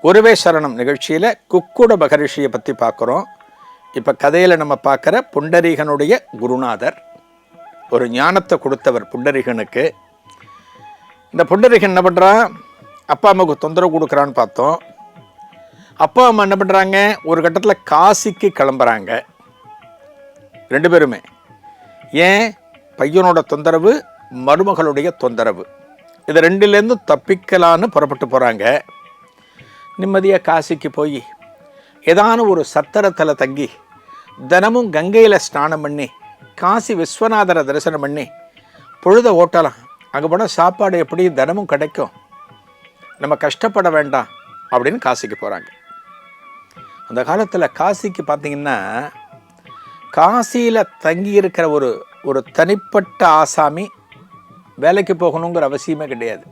ஒருவே சரணம் நிகழ்ச்சியில் குக்குட மகரிஷியை பற்றி பார்க்குறோம். இப்போ கதையில் நம்ம பார்க்குற புண்டரீகனுடைய குருநாதர், ஒரு ஞானத்தை கொடுத்தவர் புண்டரீகனுக்கு. இந்த புண்டரீகன் என்ன பண்ணுறான், அப்பா அம்மாவுக்கு தொந்தரவு கொடுக்குறான்னு பார்த்தோம். அப்பா அம்மா என்ன பண்ணுறாங்க, ஒரு கட்டத்தில் காசிக்கு கிளம்புறாங்க ரெண்டு பேருமே. ஏன்? பையனோட தொந்தரவு, மருமகளுடைய தொந்தரவு, இது ரெண்டுலேருந்து தப்பிக்கலான்னு புறப்பட்டு போகிறாங்க. நிம்மதியாக காசிக்கு போய் ஏதான ஒரு சத்திரத்தில் தங்கி தினமும் கங்கையில் ஸ்நானம் பண்ணி காசி விஸ்வநாதரை தரிசனம் பண்ணி பொழுத ஓட்டலாம். அங்கே போனால் சாப்பாடு எப்படி தினமும் கிடைக்கும், நம்ம கஷ்டப்பட வேண்டாம் அப்படின்னு காசிக்கு போகிறாங்க. அந்த காலத்தில் காசிக்கு பார்த்திங்கன்னா, காசியில் தங்கியிருக்கிற ஒரு தனிப்பட்ட ஆசாமி வேலைக்கு போகணுங்கிற அவசியமே கிடையாது.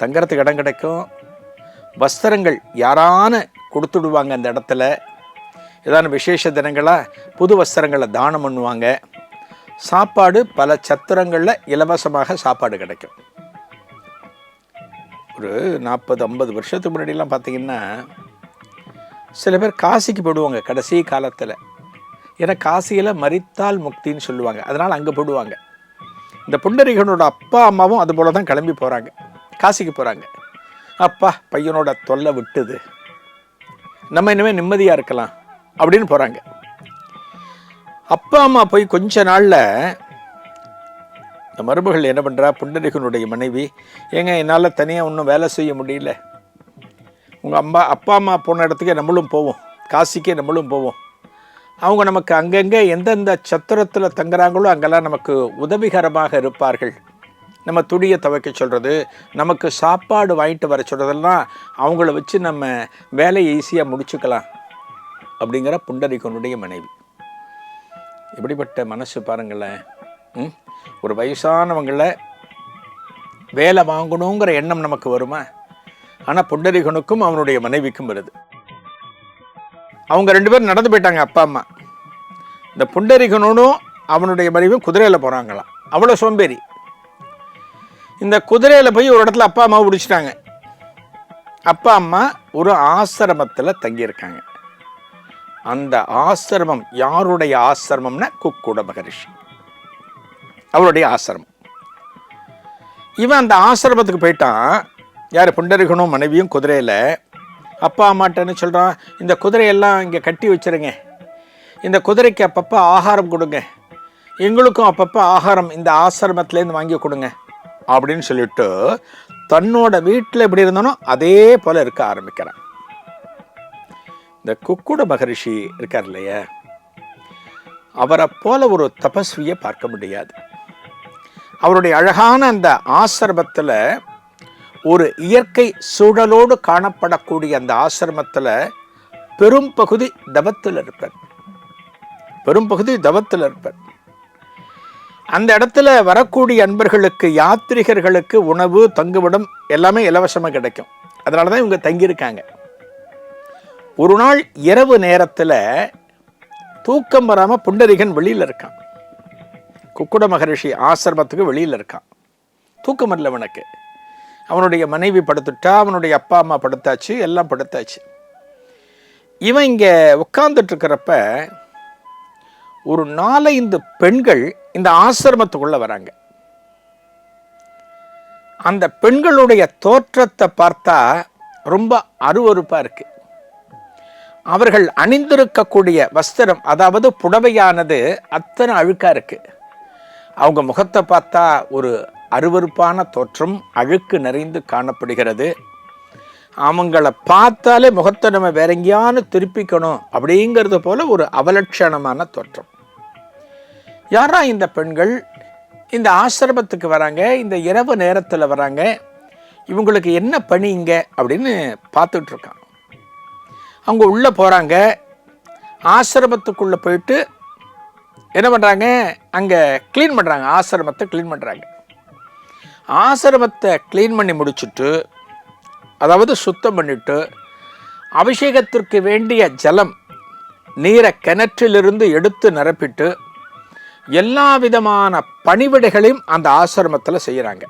தங்கறதுக்கு இடம் கிடைக்கும், வஸ்திரங்கள் யாரான கொடுத்துடுவாங்க. அந்த இடத்துல ஏதான விசேஷ தினங்களாக புது வஸ்திரங்களை தானம் பண்ணுவாங்க. சாப்பாடு பல சத்திரங்களில் இலவசமாக சாப்பாடு கிடைக்கும். ஒரு 40-50 வருஷத்துக்கு முன்னாடிலாம் பார்த்திங்கன்னா, சில பேர் காசிக்கு போடுவாங்க கடைசி காலத்தில். ஏன்னா காசியில் மரித்தால் முக்தின்னு சொல்லுவாங்க, அதனால் அங்கே போடுவாங்க. இந்த புண்டரீகனோட அப்பா அம்மாவும் அது போல தான் கிளம்பி போகிறாங்க, காசிக்கு போகிறாங்க. அப்பா பையனோட தொல்லை விட்டுது, நம்ம இனிமேல் நிம்மதியாக இருக்கலாம் அப்படின்னு போகிறாங்க. அப்பா அம்மா போய் கொஞ்ச நாளில் இந்த மருமகள் என்ன பண்ணுறா, புண்டரீகனுடைய மனைவி, ஏங்க என்னால் தனியாக ஒன்றும் வேலை செய்ய முடியல, உங்கள் அப்பா அம்மா போன இடத்துக்கே நம்மளும் போவோம், காசிக்கே நம்மளும் போவோம். அவங்க நமக்கு அங்கங்கே எந்தெந்த சத்திரத்தில் தங்குறாங்களோ அங்கெல்லாம் நமக்கு உதவிகரமாக இருப்பார்கள். நம்ம துணியை துவைக்க சொல்கிறது, நமக்கு சாப்பாடு வாங்கிட்டு வர சொல்கிறதெல்லாம் அவங்கள வச்சு நம்ம வேலையை ஈஸியாக முடிச்சுக்கலாம் அப்படிங்கிற புண்டரீகனுடைய மனைவி. எப்படிப்பட்ட மனசு பாருங்களேன். ஒரு வயசானவங்களை வேலை வாங்கணுங்கிற எண்ணம் நமக்கு வருமா? ஆனால் புண்டரீகனுக்கும் அவனுடைய மனைவிக்கும் வருது. அவங்க ரெண்டு பேரும் நடந்து போயிட்டாங்க, அப்பா அம்மா. இந்த புண்டரீகனும் அவனுடைய மனைவியும் குதிரையில் போகிறாங்களாம். அவ்வளோ சோம்பேறி. இந்த குதிரையில் போய் ஒரு இடத்துல அப்பா அம்மாவை பிடிச்சிட்டாங்க. அப்பா அம்மா ஒரு ஆசிரமத்தில் தங்கியிருக்காங்க. அந்த ஆசிரமம் யாருடைய ஆசிரமம்னா, குக்குட மகரிஷி அவருடைய ஆசிரமம். இவன் அந்த ஆசிரமத்துக்கு போயிட்டான். யார்? புண்டரீகனும் மனைவியும் குதிரையில். அப்பா அம்மாட்டன்னு சொல்கிறான், இந்த குதிரையெல்லாம் இங்கே கட்டி வச்சுருங்க, இந்த குதிரைக்கு அப்பப்போ ஆகாரம் கொடுங்க, எங்களுக்கும் அப்பப்போ ஆகாரம் இந்த ஆசிரமத்துலேருந்து வாங்கி கொடுங்க அப்படின்னு சொல்லிட்டு தன்னோட வீட்டில் எப்படி இருந்தானோ அதே போல் இருக்க ஆரம்பிக்கிறான். இந்த குக்குட மகரிஷி இருக்கார் இல்லையா, அவரை போல ஒரு தபஸ்வியை பார்க்க முடியாது. அவருடைய அழகான அந்த ஆசிரமத்தில், ஒரு இயற்கை சூழலோடு காணப்படக்கூடிய அந்த ஆசிரமத்தில் பெரும் பகுதி தவத்தில் இருப்பார். அந்த இடத்துல வரக்கூடிய அன்பர்களுக்கு, யாத்ரிகர்களுக்கு உணவு, தங்குமிடம் எல்லாமே இலவசமாக கிடைக்கும். அதனால தான் இவங்க தங்கியிருக்காங்க. ஒரு நாள் இரவு நேரத்தில் தூக்கம் வராமல் புண்டரீகன் வெளியில் இருக்கான். குக்குட மகரிஷி ஆசிரமத்துக்கு வெளியில் இருக்கான். தூக்கம் வரல அவனுக்கு. அவனுடைய மனைவி படுத்துட்டா, அவனுடைய அப்பா அம்மா படுத்தாச்சு, எல்லாம் படுத்தாச்சு. இவன் இங்கே உட்கார்ந்துட்டு இருக்கிறப்ப ஒரு 4-5 பெண்கள் இந்த ஆசிரமத்துக்குள்ள வராங்க. அந்த பெண்களுடைய தோற்றத்தை பார்த்தா ரொம்ப அருவருப்பா இருக்கு. அவர்கள் அணிந்திருக்கக்கூடிய வஸ்திரம், அதாவது புடவையானது அத்தனை அழுக்கா இருக்கு. அவங்க முகத்தை பார்த்தா ஒரு அருவருப்பான தோற்றம், அழுக்கு நிறைந்து காணப்படுகிறது. அவங்கள பார்த்தாலே முகத்தை நம்ம வேற எங்கேயானு திருப்பிக்கணும் அப்படிங்கிறது போல ஒரு அவலட்சணமான தோற்றம். யாரா இந்த பெண்கள்? இந்த ஆசிரமத்துக்கு வராங்க, இந்த இரவு நேரத்தில் வராங்க, இவங்களுக்கு என்ன பணி இங்க அப்படின்னு பார்த்துட்டு இருக்கான். அவங்க உள்ளே போகிறாங்க. ஆசிரமத்துக்குள்ளே போயிட்டு என்ன பண்ணுறாங்க, அங்கே க்ளீன் பண்ணுறாங்க, ஆசிரமத்தை க்ளீன் பண்ணுறாங்க. ஆசிரமத்தை க்ளீன் பண்ணி முடிச்சுட்டு, அதாவது சுத்தம் பண்ணிட்டு, அபிஷேகத்திற்கு வேண்டிய ஜலம் நீரை கிணற்றிலிருந்து எடுத்து நிரப்பிட்டு எல்லா விதமான பணிவிடைகளையும் அந்த ஆசிரமத்தில் செய்கிறாங்க.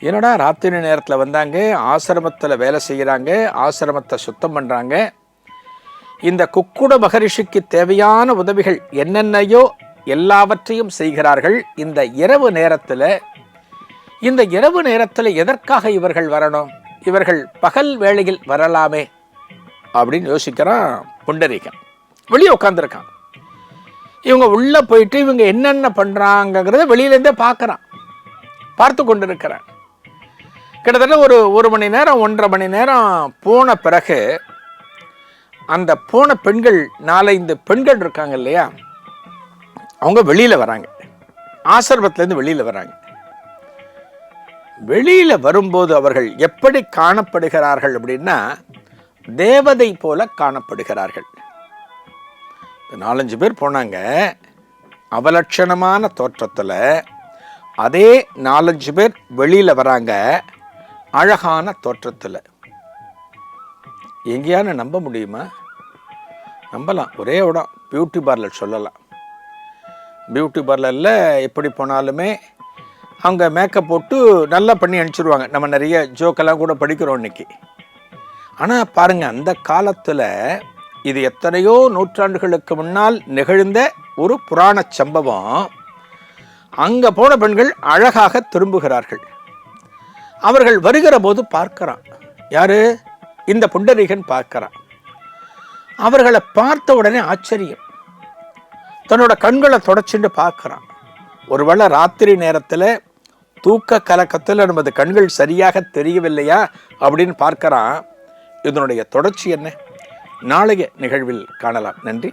என்னடா ராத்திரி நேரத்தில் வந்தாங்க, ஆசிரமத்தில் வேலை செய்கிறாங்க, ஆசிரமத்தை சுத்தம் பண்ணுறாங்க, இந்த குக்குட மகரிஷிக்கு தேவையான உதவிகள் என்னென்னையோ எல்லாவற்றையும் செய்கிறார்கள். இந்த இரவு நேரத்தில் எதற்காக இவர்கள் வரணும்? இவர்கள் பகல் வேளையில் வரலாமே அப்படின்னு யோசிக்கிறான் புண்டரீகன். வெளியே உட்காந்துருக்கான். இவங்க உள்ளே போயிட்டு இவங்க என்னென்ன பண்ணுறாங்கிறத வெளியிலேருந்தே பார்த்து கொண்டு இருக்கிறான். கிட்டத்தட்ட ஒரு மணி நேரம் 1.5 மணி நேரம் போன பிறகு அந்த போன பெண்கள் 4-5 பெண்கள் இருக்காங்க இல்லையா, அவங்க வெளியில் வராங்க. ஆசிரமத்திலேருந்து வெளியில் வராங்க. வெளியில் வரும்போது அவர்கள் எப்படி காணப்படுகிறார்கள் அப்படின்னா, தேவதை போல காணப்படுகிறார்கள். 4-5 பேர் போனாங்க. அவலட்சணமான தோற்றத்தில் அதே 4-5 பேர் வெளியில் வராங்க, அழகான தோற்றத்தில். எங்கேயானு நம்ப முடியுமா? நம்பலாம். ஒரே இடம் பியூட்டி பார்லர் சொல்லலாம். பியூட்டி பார்லரில் எப்படி போனாலுமே அவங்க மேக்கப் போட்டு நல்லா பண்ணி அனுப்பிச்சிடுவாங்க. நம்ம நிறைய ஜோக்கெல்லாம் கூட படிக்கிறோம் இன்னைக்கு. ஆனால் பாருங்கள், அந்த காலத்தில் இது எத்தனையோ நூற்றாண்டுகளுக்கு முன்னால் நிகழ்ந்த ஒரு புராண சம்பவம். அங்கே போன பெண்கள் அழகாக திரும்புகிறார்கள். அவர்கள் வருகிற போது பார்க்கிறான். யாரு? இந்த புண்டரீகன் பார்க்கிறான். அவர்களை பார்த்த உடனே ஆச்சரியம். தன்னோட கண்களை தொடச்சுட்டு பார்க்கிறான். ஒருவேளை ராத்திரி நேரத்தில் தூக்க கலக்கத்தில் நமது கண்கள் சரியாக தெரியவில்லையா அப்படின்னு பார்க்கிறான். இதனுடைய தொடர்ச்சி என்ன? நாளைய நிகழ்வில் காணலாம். நன்றி.